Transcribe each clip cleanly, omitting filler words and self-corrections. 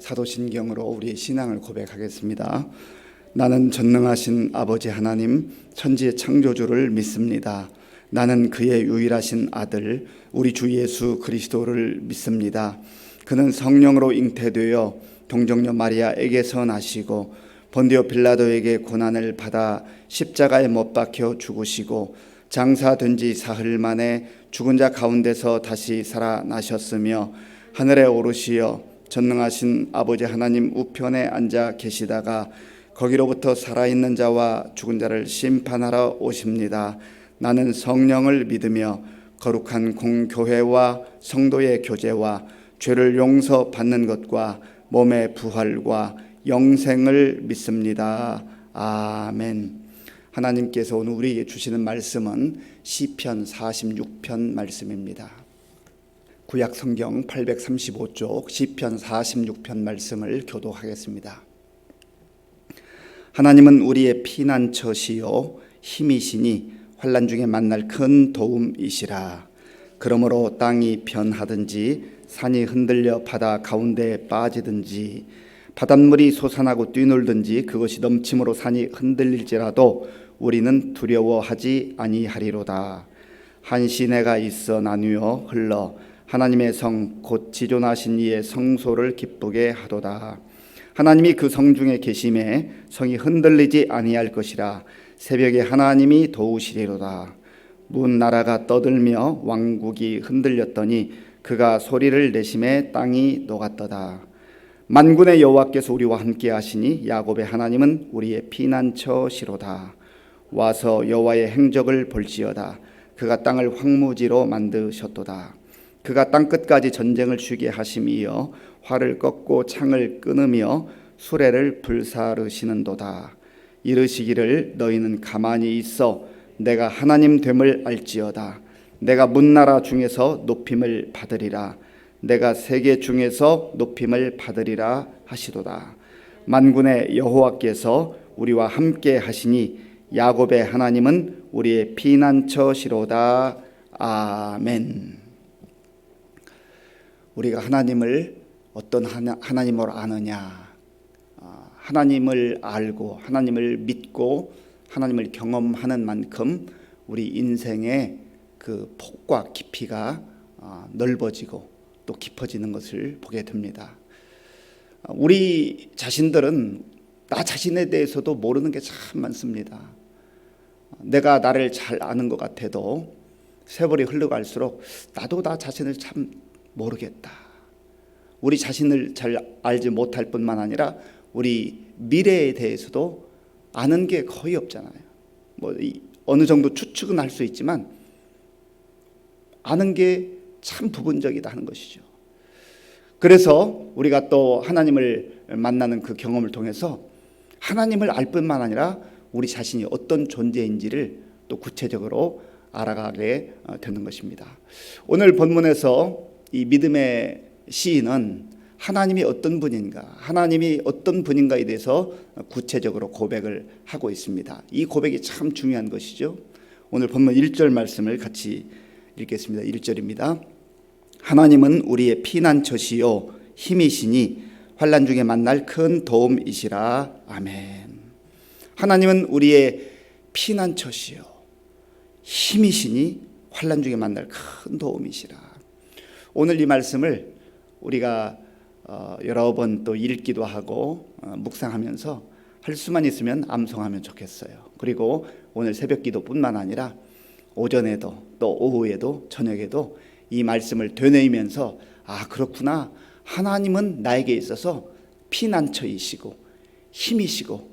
사도신경으로 우리의 신앙을 고백하겠습니다. 나는 전능하신 아버지 하나님, 천지의 창조주를 믿습니다. 나는 그의 유일하신 아들, 우리 주 예수 그리스도를 믿습니다. 그는 성령으로 잉태되어 동정녀 마리아에게서 나시고 본디오 빌라도에게 고난을 받아 십자가에 못 박혀 죽으시고 장사된 지 사흘 만에 죽은 자 가운데서 다시 살아나셨으며 하늘에 오르시어 전능하신 아버지 하나님 우편에 앉아 계시다가 거기로부터 살아있는 자와 죽은 자를 심판하러 오십니다. 나는 성령을 믿으며 거룩한 공교회와 성도의 교제와 죄를 용서받는 것과 몸의 부활과 영생을 믿습니다. 아멘. 하나님께서 오늘 우리에게 주시는 말씀은 시편 46편 말씀입니다. 구약 성경 835쪽 시편 46편 말씀을 교독하겠습니다. 하나님은 우리의 피난처시요 힘이시니 환난 중에 만날 큰 도움이시라. 그러므로 땅이 변하든지 산이 흔들려 바다 가운데에 빠지든지 바닷물이 솟아나고 뛰놀든지 그것이 넘침으로 산이 흔들릴지라도 우리는 두려워하지 아니하리로다. 한 시내가 있어 나뉘어 흘러 하나님의 성 곧 지존하신 이의 성소를 기쁘게 하도다. 하나님이 그 성 중에 계심에 성이 흔들리지 아니할 것이라. 새벽에 하나님이 도우시리로다. 문 나라가 떠들며 왕국이 흔들렸더니 그가 소리를 내심에 땅이 녹았도다. 만군의 여호와께서 우리와 함께 하시니 야곱의 하나님은 우리의 피난처시로다. 와서 여호와의 행적을 볼지어다. 그가 땅을 황무지로 만드셨도다. 그가 땅끝까지 전쟁을 쉬게 하심이여 활을 꺾고 창을 끊으며 수레를 불사르시는도다. 이르시기를 너희는 가만히 있어 내가 하나님 됨을 알지어다. 내가 문나라 중에서 높임을 받으리라. 내가 세계 중에서 높임을 받으리라 하시도다. 만군의 여호와께서 우리와 함께 하시니 야곱의 하나님은 우리의 피난처시로다. 아멘. 우리가 하나님을 어떤 하나님으로 아느냐? 하나님을 알고 하나님을 믿고 하나님을 경험하는 만큼 우리 인생의 그 폭과 깊이가 넓어지고 또 깊어지는 것을 보게 됩니다. 우리 자신들은 나 자신에 대해서도 모르는 게 참 많습니다. 내가 나를 잘 아는 것 같아도 세월이 흘러갈수록 나도 나 자신을 참 모르겠다. 우리 자신을 잘 알지 못할 뿐만 아니라 우리 미래에 대해서도 아는 게 거의 없잖아요. 어느 정도 추측은 할 수 있지만 아는 게 참 부분적이다 하는 것이죠. 그래서 우리가 또 하나님을 만나는 그 경험을 통해서 하나님을 알 뿐만 아니라 우리 자신이 어떤 존재인지를 또 구체적으로 알아가게 되는 것입니다. 오늘 본문에서 이 믿음의 시인은 하나님이 어떤 분인가, 하나님이 어떤 분인가에 대해서 구체적으로 고백을 하고 있습니다. 이 고백이 참 중요한 것이죠. 오늘 본문 1절 말씀을 같이 읽겠습니다. 1절입니다. 하나님은 우리의 피난처시요 힘이시니 환난 중에 만날 큰 도움이시라. 아멘. 하나님은 우리의 피난처시요 힘이시니 환난 중에 만날 큰 도움이시라. 오늘 이 말씀을 우리가 여러 번 또 읽기도 하고 묵상하면서 할 수만 있으면 암송하면 좋겠어요. 그리고 오늘 새벽 기도뿐만 아니라 오전에도 또 오후에도 저녁에도 이 말씀을 되뇌이면서 그렇구나. 하나님은 나에게 있어서 피난처이시고 힘이시고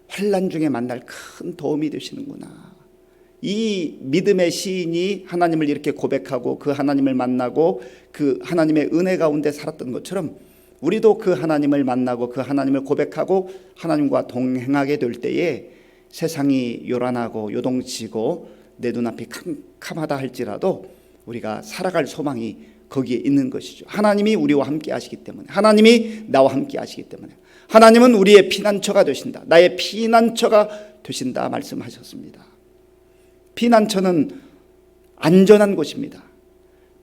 환난 중에 만날 큰 도움이 되시는구나. 이 믿음의 시인이 하나님을 이렇게 고백하고 그 하나님을 만나고 그 하나님의 은혜 가운데 살았던 것처럼 우리도 그 하나님을 만나고 그 하나님을 고백하고 하나님과 동행하게 될 때에 세상이 요란하고 요동치고 내 눈앞이 캄캄하다 할지라도 우리가 살아갈 소망이 거기에 있는 것이죠. 하나님이 우리와 함께 하시기 때문에, 하나님이 나와 함께 하시기 때문에, 하나님은 우리의 피난처가 되신다, 나의 피난처가 되신다 말씀하셨습니다. 피난처는 안전한 곳입니다.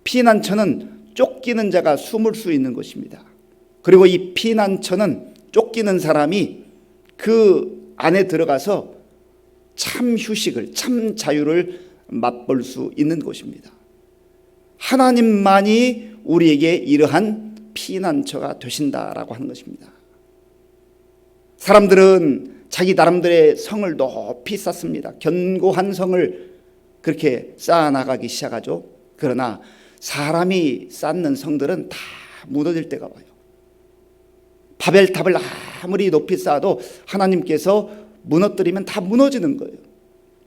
피난처는 쫓기는 자가 숨을 수 있는 곳입니다. 그리고 이 피난처는 쫓기는 사람이 그 안에 들어가서 참 휴식을, 참 자유를 맛볼 수 있는 곳입니다. 하나님만이 우리에게 이러한 피난처가 되신다라고 하는 것입니다. 사람들은 자기 나름대로의 성을 높이 쌓습니다. 견고한 성을 그렇게 쌓아나가기 시작하죠. 그러나 사람이 쌓는 성들은 다 무너질 때가 와요. 바벨탑을 아무리 높이 쌓아도 하나님께서 무너뜨리면 다 무너지는 거예요.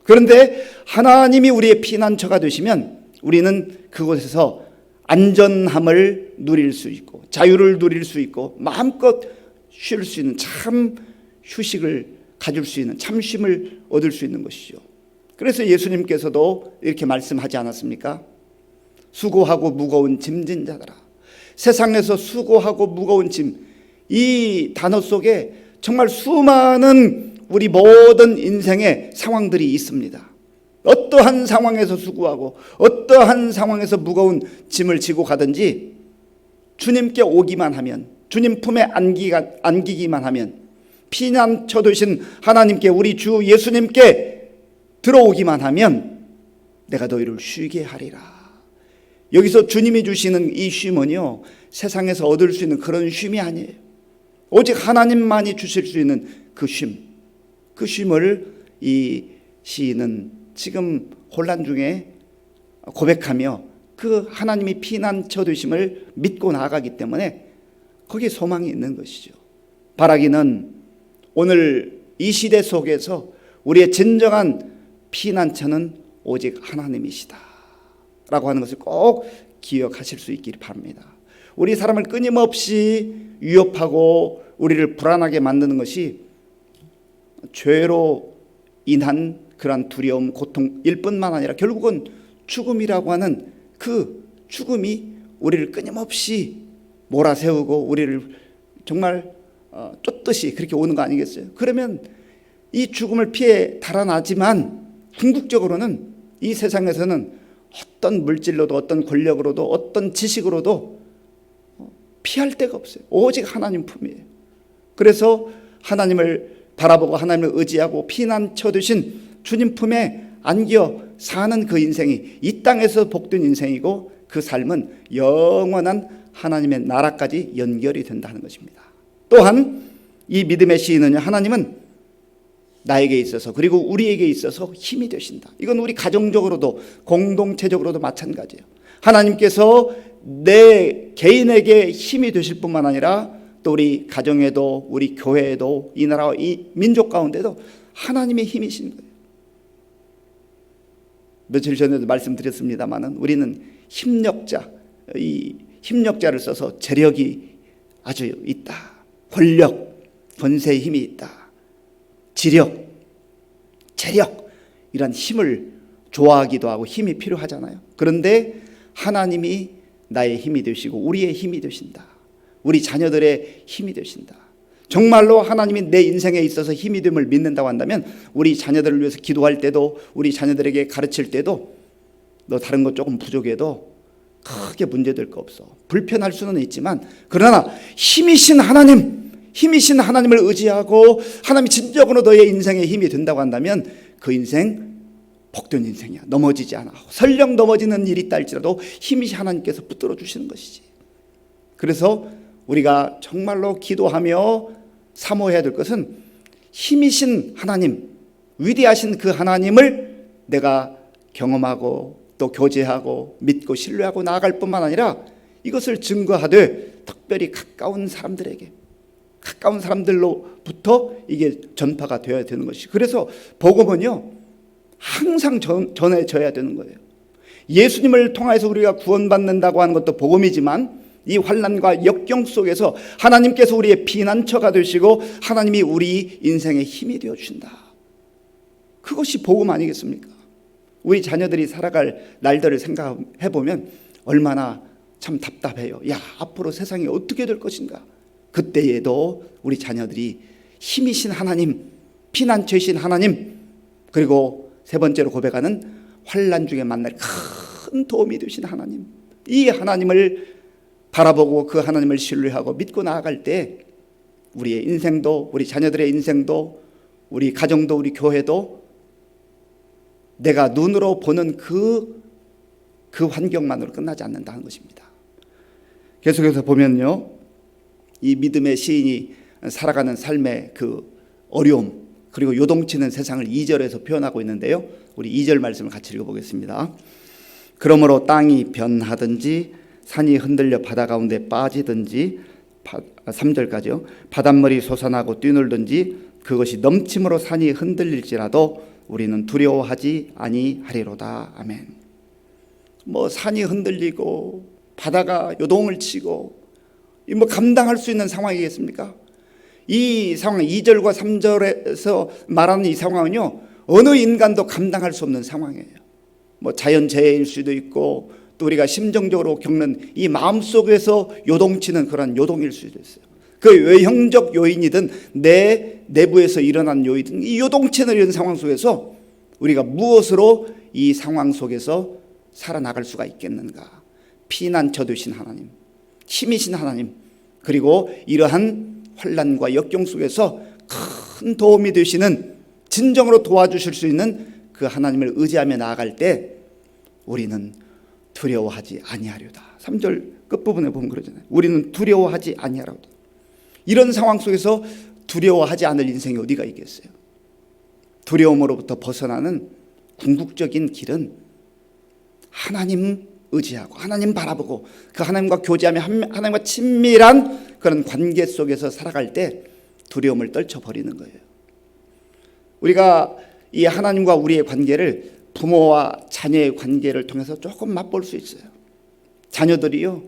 그런데 하나님이 우리의 피난처가 되시면 우리는 그곳에서 안전함을 누릴 수 있고 자유를 누릴 수 있고 마음껏 쉴 수 있는 참 휴식을 가질 수 있는 참 쉼을 얻을 수 있는 것이죠. 그래서 예수님께서도 이렇게 말씀하지 않았습니까? 수고하고 무거운 짐진 자들아. 세상에서 수고하고 무거운 짐, 이 단어 속에 정말 수많은 우리 모든 인생의 상황들이 있습니다. 어떠한 상황에서 수고하고 어떠한 상황에서 무거운 짐을 지고 가든지 주님께 오기만 하면, 주님 품에 안기기만 하면, 피난처 되신 하나님께, 우리 주 예수님께 들어오기만 하면 내가 너희를 쉬게 하리라. 여기서 주님이 주시는 이 쉼은요, 세상에서 얻을 수 있는 그런 쉼이 아니에요. 오직 하나님만이 주실 수 있는 그 쉼, 그 쉼을 이 시인은 지금 혼란 중에 고백하며 그 하나님이 피난처 되심을 믿고 나아가기 때문에 거기에 소망이 있는 것이죠. 바라기는 오늘 이 시대 속에서 우리의 진정한 피난처는 오직 하나님이시다 라고 하는 것을 꼭 기억하실 수 있기를 바랍니다. 우리 사람을 끊임없이 위협하고 우리를 불안하게 만드는 것이 죄로 인한 그러한 두려움, 고통일 뿐만 아니라 결국은 죽음이라고 하는 그 죽음이 우리를 끊임없이 몰아세우고 우리를 정말 쫓듯이 그렇게 오는 거 아니겠어요? 그러면 이 죽음을 피해 달아나지만 궁극적으로는 이 세상에서는 어떤 물질로도 어떤 권력으로도 어떤 지식으로도 피할 데가 없어요. 오직 하나님 품이에요. 그래서 하나님을 바라보고 하나님을 의지하고 피난처 되신 주님 품에 안겨 사는 그 인생이 이 땅에서 복된 인생이고 그 삶은 영원한 하나님의 나라까지 연결이 된다는 것입니다. 또한 이 믿음의 시인은요, 하나님은 나에게 있어서 그리고 우리에게 있어서 힘이 되신다. 이건 우리 가정적으로도 공동체적으로도 마찬가지예요. 하나님께서 내 개인에게 힘이 되실 뿐만 아니라 또 우리 가정에도 우리 교회에도 이 나라와 이 민족 가운데도 하나님의 힘이신 거예요. 며칠 전에도 말씀드렸습니다마는 우리는 힘력자, 이 힘력자를 써서 재력이 아주 있다. 권력, 권세의 힘이 있다. 지력, 재력, 이런 힘을 좋아하기도 하고 힘이 필요하잖아요. 그런데 하나님이 나의 힘이 되시고 우리의 힘이 되신다. 우리 자녀들의 힘이 되신다. 정말로 하나님이 내 인생에 있어서 힘이 됨을 믿는다고 한다면 우리 자녀들을 위해서 기도할 때도 우리 자녀들에게 가르칠 때도 너 다른 것 조금 부족해도 크게 문제될 거 없어. 불편할 수는 있지만 그러나 힘이신 하나님을 의지하고 하나님이 진정으로 너의 인생에 힘이 된다고 한다면 그 인생 복된 인생이야. 넘어지지 않아. 설령 넘어지는 일이 있다 할지라도 힘이 하나님께서 붙들어 주시는 것이지. 그래서 우리가 정말로 기도하며 사모해야 될 것은 힘이신 하나님, 위대하신 그 하나님을 내가 경험하고 또 교제하고 믿고 신뢰하고 나아갈 뿐만 아니라 이것을 증거하되 특별히 가까운 사람들로부터 이게 전파가 되어야 되는 것이. 그래서 복음은요 항상 전해져야 되는 거예요. 예수님을 통해서 우리가 구원받는다고 하는 것도 복음이지만 이 환난과 역경 속에서 하나님께서 우리의 피난처가 되시고 하나님이 우리 인생의 힘이 되어 주신다. 그것이 복음 아니겠습니까? 우리 자녀들이 살아갈 날들을 생각해 보면 얼마나 참 답답해요. 야, 앞으로 세상이 어떻게 될 것인가? 그때에도 우리 자녀들이 힘이신 하나님, 피난처이신 하나님, 그리고 세 번째로 고백하는 환난 중에 만날 큰 도움이 되신 하나님, 이 하나님을 바라보고 그 하나님을 신뢰하고 믿고 나아갈 때 우리의 인생도, 우리 자녀들의 인생도, 우리 가정도, 우리 교회도 내가 눈으로 보는 그 환경만으로 끝나지 않는다는 것입니다. 계속해서 보면요, 이 믿음의 시인이 살아가는 삶의 그 어려움, 그리고 요동치는 세상을 2절에서 표현하고 있는데요, 우리 2절 말씀을 같이 읽어보겠습니다. 그러므로 땅이 변하든지 산이 흔들려 바다 가운데 빠지든지, 3절까지요, 바닷물이 솟아나고 뛰놀든지 그것이 넘침으로 산이 흔들릴지라도 우리는 두려워하지 아니하리로다. 아멘. 뭐 산이 흔들리고 바다가 요동을 치고 뭐 감당할 수 있는 상황이겠습니까? 이 상황, 2절과 3절에서 말하는 이 상황은요, 어느 인간도 감당할 수 없는 상황이에요. 뭐 자연재해일 수도 있고 또 우리가 심정적으로 겪는 이 마음속에서 요동치는 그런 요동일 수도 있어요. 그 외형적 요인이든 내 내부에서 일어난 요인이든 이 요동치는 이런 상황 속에서 우리가 무엇으로 이 상황 속에서 살아나갈 수가 있겠는가? 피난처 되신 하나님, 힘이신 하나님, 그리고 이러한 환난과 역경 속에서 큰 도움이 되시는, 진정으로 도와주실 수 있는 그 하나님을 의지하며 나아갈 때 우리는 두려워하지 아니하리로다. 3절 끝부분에 보면 그러잖아요. 우리는 두려워하지 아니하리로다. 이런 상황 속에서 두려워하지 않을 인생이 어디가 있겠어요? 두려움으로부터 벗어나는 궁극적인 길은 하나님 의지하고 하나님 바라보고 그 하나님과 교제하며 하나님과 친밀한 그런 관계 속에서 살아갈 때 두려움을 떨쳐버리는 거예요. 우리가 이 하나님과 우리의 관계를 부모와 자녀의 관계를 통해서 조금 맛볼 수 있어요. 자녀들이요,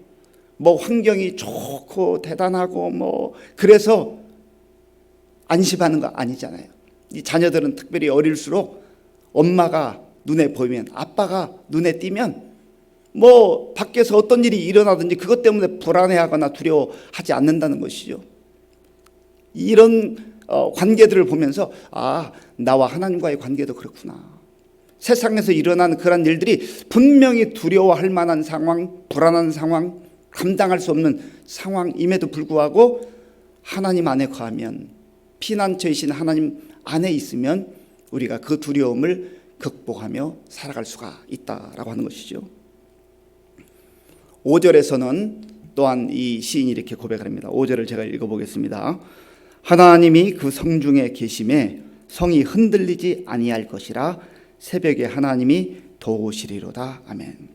뭐 환경이 좋고 대단하고 뭐 그래서 안심하는 거 아니잖아요. 이 자녀들은 특별히 어릴수록 엄마가 눈에 보이면, 아빠가 눈에 띄면 뭐 밖에서 어떤 일이 일어나든지 그것 때문에 불안해하거나 두려워하지 않는다는 것이죠. 이런 관계들을 보면서 나와 하나님과의 관계도 그렇구나. 세상에서 일어나는 그런 일들이 분명히 두려워할 만한 상황, 불안한 상황, 감당할 수 없는 상황임에도 불구하고 하나님 안에 거하면, 피난처이신 하나님 안에 있으면 우리가 그 두려움을 극복하며 살아갈 수가 있다라고 하는 것이죠. 5절에서는 또한 이 시인이 이렇게 고백을 합니다. 5절을 제가 읽어보겠습니다. 하나님이 그 성중에 계심에 성이 흔들리지 아니할 것이라 새벽에 하나님이 도우시리로다. 아멘.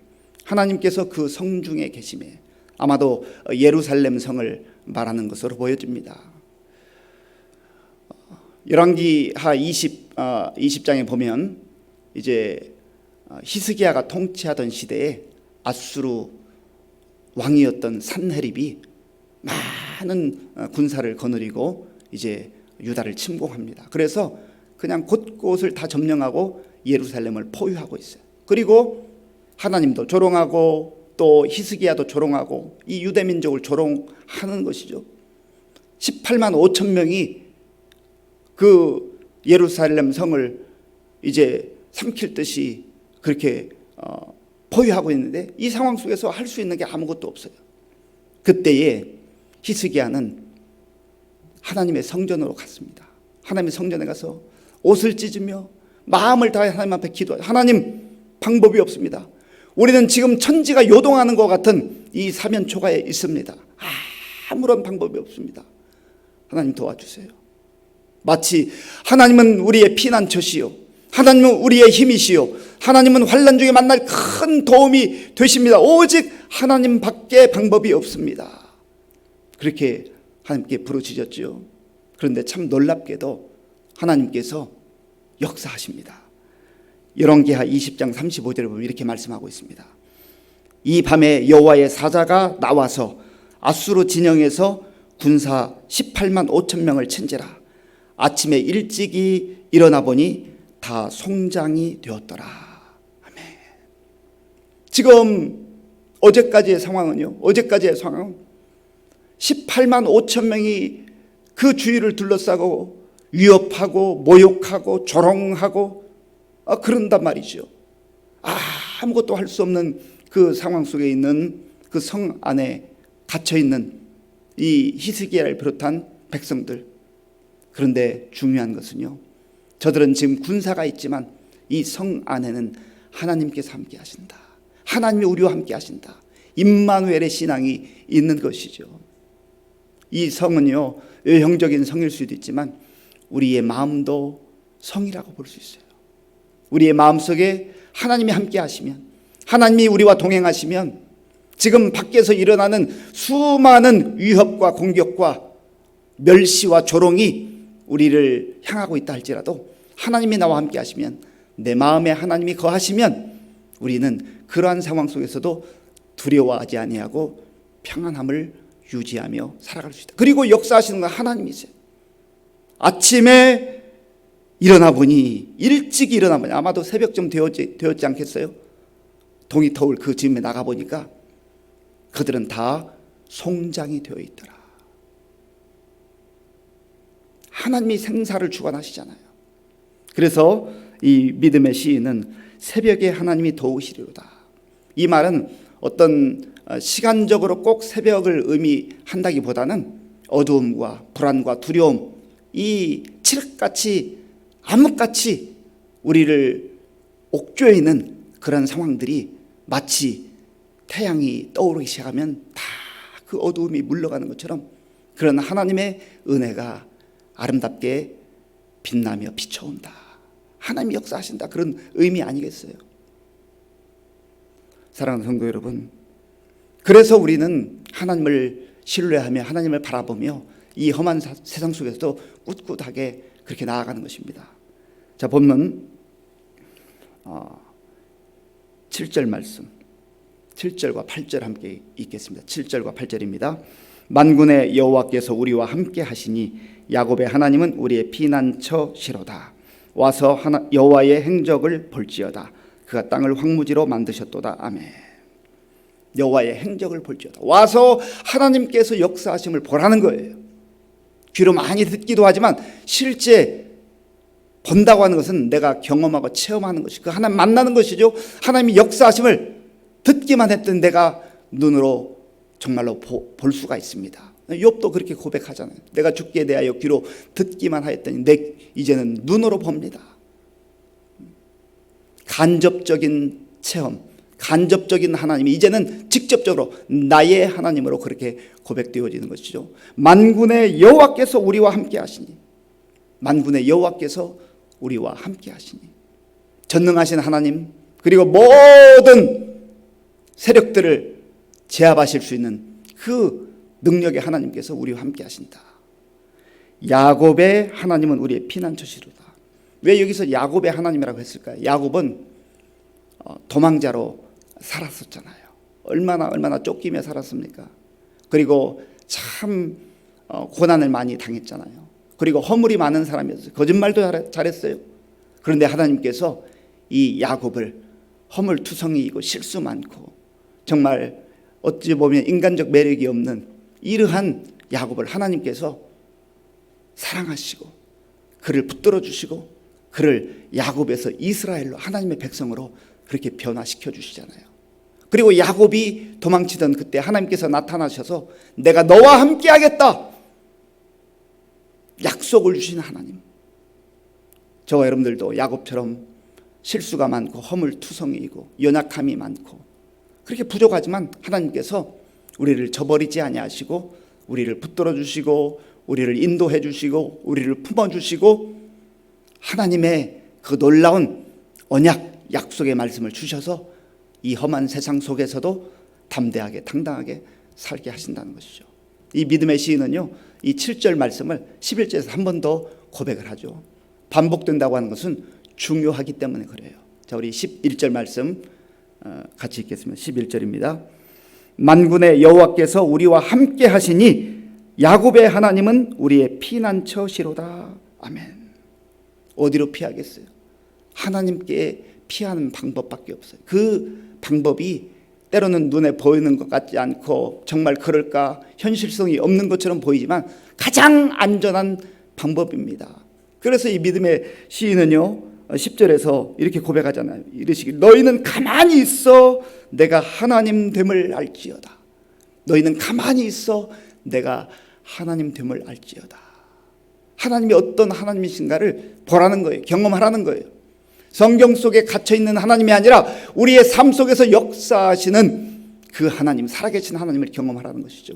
하나님께서 그 성중에 계심에, 아마도 예루살렘 성을 말하는 것으로 보여집니다. 열왕기하 20장에 보면 이제 히스기야가 통치하던 시대에 아수르 왕이었던 산헤립이 많은 군사를 거느리고 이제 유다를 침공합니다. 그래서 그냥 곳곳을 다 점령하고 예루살렘을 포위하고 있어요. 그리고 하나님도 조롱하고 또 히스기야도 조롱하고 이 유대 민족을 조롱하는 것이죠. 18만 5천 명이 그 예루살렘 성을 이제 삼킬 듯이 그렇게 포위하고 있는데 이 상황 속에서 할 수 있는 게 아무것도 없어요. 그때에 히스기야는 하나님의 성전으로 갔습니다. 하나님의 성전에 가서 옷을 찢으며 마음을 다해 하나님 앞에 기도해요. 하나님, 방법이 없습니다. 우리는 지금 천지가 요동하는 것 같은 이 사면초가에 있습니다. 아무런 방법이 없습니다. 하나님 도와주세요. 마치 하나님은 우리의 피난처시요, 하나님은 우리의 힘이시요, 하나님은 환난 중에 만날 큰 도움이 되십니다. 오직 하나님밖에 방법이 없습니다. 그렇게 하나님께 부르짖었죠. 그런데 참 놀랍게도 하나님께서 역사하십니다. 열왕기하 20장 35절에 보면 이렇게 말씀하고 있습니다. 이 밤에 여호와의 사자가 나와서 아수르 진영에서 군사 18만 5천 명을 친지라. 아침에 일찍이 일어나 보니 다 송장이 되었더라. 아멘. 지금 어제까지의 상황은요, 18만 5천 명이 그 주위를 둘러싸고 위협하고 모욕하고 조롱하고 그런단 말이죠. 아무것도 할 수 없는 그 상황 속에 있는 그 성 안에 갇혀있는 이 히스기야를 비롯한 백성들. 그런데 중요한 것은요, 저들은 지금 군사가 있지만 이 성 안에는 하나님께서 함께 하신다. 하나님이 우리와 함께 하신다. 임마누엘의 신앙이 있는 것이죠. 이 성은요, 외형적인 성일 수도 있지만 우리의 마음도 성이라고 볼 수 있어요. 우리의 마음속에 하나님이 함께 하시면, 하나님이 우리와 동행하시면 지금 밖에서 일어나는 수많은 위협과 공격과 멸시와 조롱이 우리를 향하고 있다 할지라도 하나님이 나와 함께 하시면, 내 마음에 하나님이 거하시면 우리는 그러한 상황 속에서도 두려워하지 아니하고 평안함을 유지하며 살아갈 수 있다. 그리고 역사하시는 건 하나님이세요. 아침에 일어나 보니, 일찍 일어나 보니, 아마도 새벽쯤 되었지 않겠어요? 동이 터울 그 즈음에 나가 보니까 그들은 다 송장이 되어 있더라. 하나님이 생사를 주관하시잖아요. 그래서 이 믿음의 시인은 새벽에 하나님이 도우시리로다. 이 말은 어떤 시간적으로 꼭 새벽을 의미한다기보다는 어두움과 불안과 두려움, 이 칠흑같이 암흑같이 우리를 옥죄어 있는 그런 상황들이 마치 태양이 떠오르기 시작하면 다 그 어두움이 물러가는 것처럼 그런 하나님의 은혜가 아름답게 빛나며 비춰온다. 하나님이 역사하신다. 그런 의미 아니겠어요? 사랑하는 성도 여러분, 그래서 우리는 하나님을 신뢰하며 하나님을 바라보며 이 험한 세상 속에서도 꿋꿋하게 그렇게 나아가는 것입니다. 자, 본문 7절 말씀, 7절과 8절 함께 읽겠습니다. 7절과 8절입니다. 만군의 여호와께서 우리와 함께 하시니 야곱의 하나님은 우리의 피난처시로다. 와서 여호와의 행적을 볼지어다. 그가 땅을 황무지로 만드셨도다. 아멘. 여호와의 행적을 볼지어다. 와서 하나님께서 역사하심을 보라는 거예요. 귀로 많이 듣기도 하지만 실제 본다고 하는 것은 내가 경험하고 체험하는 것이, 그 하나님 만나는 것이죠. 하나님이 역사하심을 듣기만 했던 내가 눈으로 정말로 볼 수가 있습니다. 욥도 그렇게 고백하잖아요. 내가 주께 대하여 귀로 듣기만 하였더니 이제는 눈으로 봅니다. 간접적인 체험, 간접적인 하나님이 이제는 직접적으로 나의 하나님으로 그렇게 고백되어지는 것이죠. 만군의 여호와께서 우리와 함께 하시니, 만군의 여호와께서 우리와 함께 하시니, 전능하신 하나님, 그리고 모든 세력들을 제압하실 수 있는 그 능력의 하나님께서 우리와 함께 하신다. 야곱의 하나님은 우리의 피난처시로다. 왜 여기서 야곱의 하나님이라고 했을까요? 야곱은 도망자로 살았었잖아요. 얼마나 쫓기며 살았습니까? 그리고 참 고난을 많이 당했잖아요. 그리고 허물이 많은 사람이었어요. 거짓말도 잘했어요. 그런데 하나님께서 이 야곱을 허물투성이이고 실수 많고 정말 어찌 보면 인간적 매력이 없는 이러한 야곱을 하나님께서 사랑하시고 그를 붙들어 주시고 그를 야곱에서 이스라엘로, 하나님의 백성으로 그렇게 변화시켜 주시잖아요. 그리고 야곱이 도망치던 그때 하나님께서 나타나셔서 내가 너와 함께 하겠다 약속을 주신 하나님. 저와 여러분들도 야곱처럼 실수가 많고 허물투성이이고 연약함이 많고 그렇게 부족하지만 하나님께서 우리를 저버리지 아니하시고 우리를 붙들어 주시고 우리를 인도해 주시고 우리를 품어 주시고 하나님의 그 놀라운 언약, 약속의 말씀을 주셔서 이 험한 세상 속에서도 담대하게 당당하게 살게 하신다는 것이죠. 이 믿음의 시인은요, 이 7절 말씀을 11절에서 한 번 더 고백을 하죠. 반복된다고 하는 것은 중요하기 때문에 그래요. 자, 우리 11절 말씀 같이 읽겠습니다. 11절입니다. 만군의 여호와께서 우리와 함께 하시니 야곱의 하나님은 우리의 피난처시로다. 아멘. 어디로 피하겠어요? 하나님께 피하는 방법밖에 없어요. 그 방법이 때로는 눈에 보이는 것 같지 않고 정말 그럴까 현실성이 없는 것처럼 보이지만 가장 안전한 방법입니다. 그래서 이 믿음의 시인은요 10절에서 이렇게 고백하잖아요. 이르시길 너희는 가만히 있어 내가 하나님 됨을 알지어다. 너희는 가만히 있어 내가 하나님 됨을 알지어다. 하나님이 어떤 하나님이신가를 보라는 거예요. 경험하라는 거예요. 성경 속에 갇혀있는 하나님이 아니라 우리의 삶 속에서 역사하시는 그 하나님, 살아계신 하나님을 경험하라는 것이죠.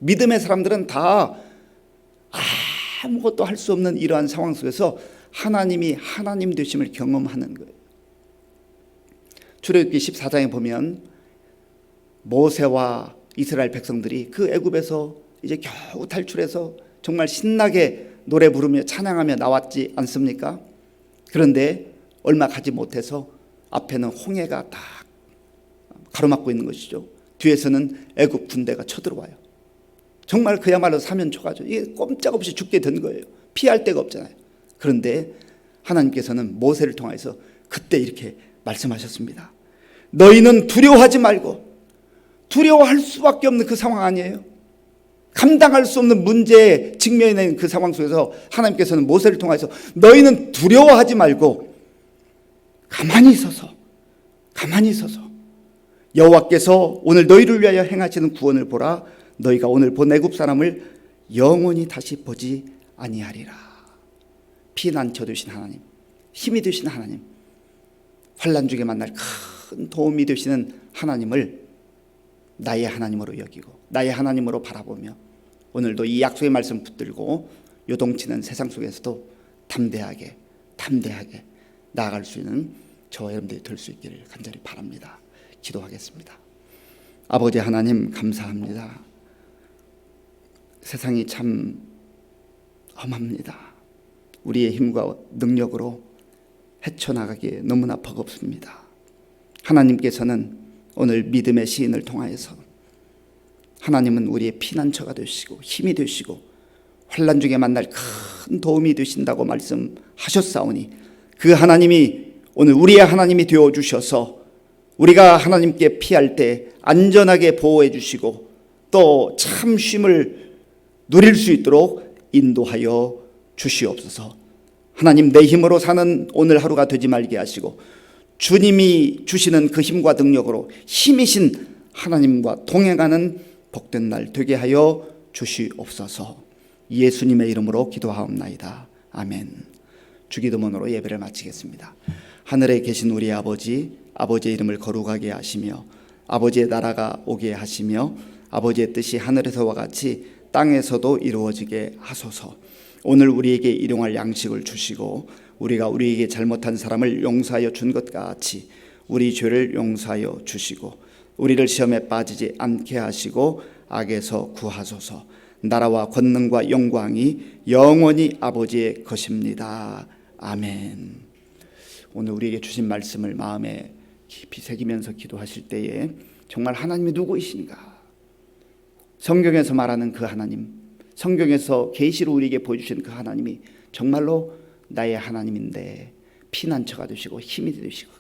믿음의 사람들은 다 아무것도 할 수 없는 이러한 상황 속에서 하나님이 하나님 되심을 경험하는 거예요. 출애굽기 14장에 보면 모세와 이스라엘 백성들이 그 애굽에서 이제 겨우 탈출해서 정말 신나게 노래 부르며 찬양하며 나왔지 않습니까? 그런데 얼마 가지 못해서 앞에는 홍해가 딱 가로막고 있는 것이죠. 뒤에서는 애굽 군대가 쳐들어와요. 정말 그야말로 사면초가죠. 이게 꼼짝없이 죽게 된 거예요. 피할 데가 없잖아요. 그런데 하나님께서는 모세를 통해서 그때 이렇게 말씀하셨습니다. 너희는 두려워하지 말고, 두려워할 수밖에 없는 그 상황 아니에요? 감당할 수 없는 문제에 직면해 있는 그 상황 속에서 하나님께서는 모세를 통해서 너희는 두려워하지 말고 가만히 서서 여호와께서 오늘 너희를 위하여 행하시는 구원을 보라. 너희가 오늘 본 애굽 사람을 영원히 다시 보지 아니하리라. 피난처 되신 하나님, 힘이 되신 하나님, 환난 중에 만날 큰 도움이 되시는 하나님을 나의 하나님으로 여기고 나의 하나님으로 바라보며 오늘도 이 약속의 말씀 붙들고 요동치는 세상 속에서도 담대하게 나아갈 수 있는 저와 여러분들이 될 수 있기를 간절히 바랍니다. 기도하겠습니다. 아버지 하나님, 감사합니다. 세상이 참 험합니다. 우리의 힘과 능력으로 헤쳐나가기에 너무나 버겁습니다. 하나님께서는 오늘 믿음의 시인을 통하여서 하나님은 우리의 피난처가 되시고 힘이 되시고 환난 중에 만날 큰 도움이 되신다고 말씀하셨사오니 그 하나님이 오늘 우리의 하나님이 되어주셔서 우리가 하나님께 피할 때 안전하게 보호해 주시고 또 참 쉼을 누릴 수 있도록 인도하여 주시옵소서. 하나님, 내 힘으로 사는 오늘 하루가 되지 말게 하시고 주님이 주시는 그 힘과 능력으로 힘이신 하나님과 동행하는 복된 날 되게 하여 주시옵소서. 예수님의 이름으로 기도하옵나이다. 아멘. 주기도문으로 예배를 마치겠습니다. 하늘에 계신 우리 아버지, 아버지의 이름을 거룩하게 하시며 아버지의 나라가 오게 하시며 아버지의 뜻이 하늘에서와 같이 땅에서도 이루어지게 하소서. 오늘 우리에게 일용할 양식을 주시고 우리가 우리에게 잘못한 사람을 용서하여 준 것 같이 우리 죄를 용서하여 주시고 우리를 시험에 빠지지 않게 하시고 악에서 구하소서. 나라와 권능과 영광이 영원히 아버지의 것입니다. 아멘. 오늘 우리에게 주신 말씀을 마음에 깊이 새기면서 기도하실 때에 정말 하나님이 누구이신가? 성경에서 말하는 그 하나님, 성경에서 계시로 우리에게 보여주신 그 하나님이 정말로 나의 하나님인데 피난처가 되시고 힘이 되시고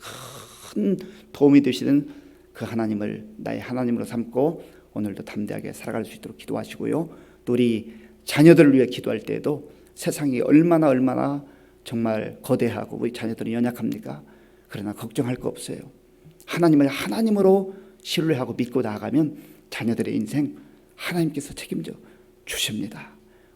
큰 도움이 되시는 그 하나님을 나의 하나님으로 삼고 오늘도 담대하게 살아갈 수 있도록 기도하시고요. 또 우리 자녀들을 위해 기도할 때에도 세상이 얼마나 정말 거대하고 우리 자녀들은 연약합니까? 그러나 걱정할 거 없어요. 하나님을 하나님으로 신뢰하고 믿고 나아가면 자녀들의 인생 하나님께서 책임져 주십니다.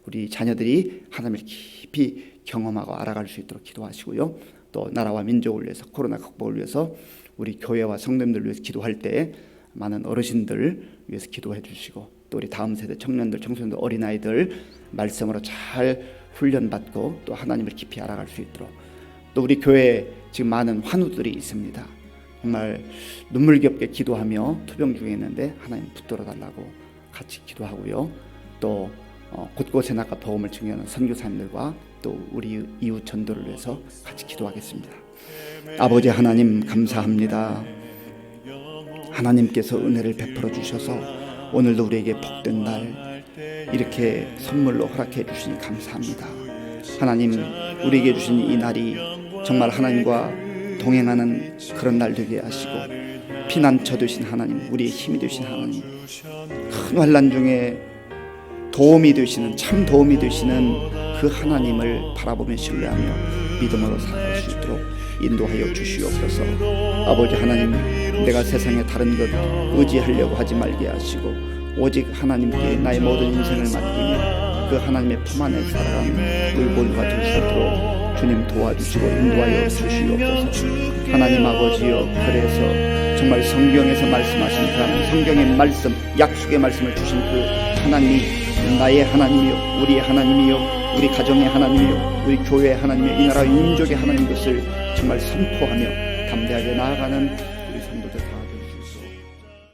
우리 자녀들이 하나님을 깊이 경험하고 알아갈 수 있도록 기도하시고요. 또 나라와 민족을 위해서, 코로나 극복을 위해서 우리 교회와 성도님들을 위해서 기도할 때 많은 어르신들 위해서 기도해 주시고 또 우리 다음 세대 청년들, 청소년들, 어린아이들 말씀으로 잘 훈련받고 또 하나님을 깊이 알아갈 수 있도록 또 우리 교회에 지금 많은 환우들이 있습니다. 정말 눈물겹게 기도하며 투병 중에 있는데 하나님 붙들어 달라고 같이 기도하고요. 또 곳곳에 나가 복음을 증거하는 선교사님들과 또 우리 이웃 전도를 위해서 같이 기도하겠습니다. 아버지 하나님, 감사합니다. 하나님께서 은혜를 베풀어 주셔서 오늘도 우리에게 복된 날 이렇게 선물로 허락해 주시니 감사합니다. 하나님, 우리에게 주신 이 날이 정말 하나님과 동행하는 그런 날 되게 하시고 피난처 되신 하나님, 우리의 힘이 되신 하나님, 큰 환난 중에 도움이 되시는, 참 도움이 되시는 그 하나님을 바라보며 신뢰하며 믿음으로 살아갈 수 있도록 인도하여 주시옵소서. 아버지 하나님, 내가 세상의 다른 것 의지하려고 하지 말게 하시고 오직 하나님께 나의 모든 인생을 맡기며 그 하나님의 품 안에 살아가는 우리 모두가 될 수 있도록 주님 도와주시고 인도하여 주시옵소서. 하나님 아버지여, 그래서 정말 성경에서 말씀하신 그 하나님, 성경의 말씀, 약속의 말씀을 주신 그 하나님이 나의 하나님이요, 우리의 하나님이요, 우리 가정의 하나님이요, 우리 교회의 하나님이요, 이 나라 민족의 하나님 것을 정말 선포하며 담대하게 나아가는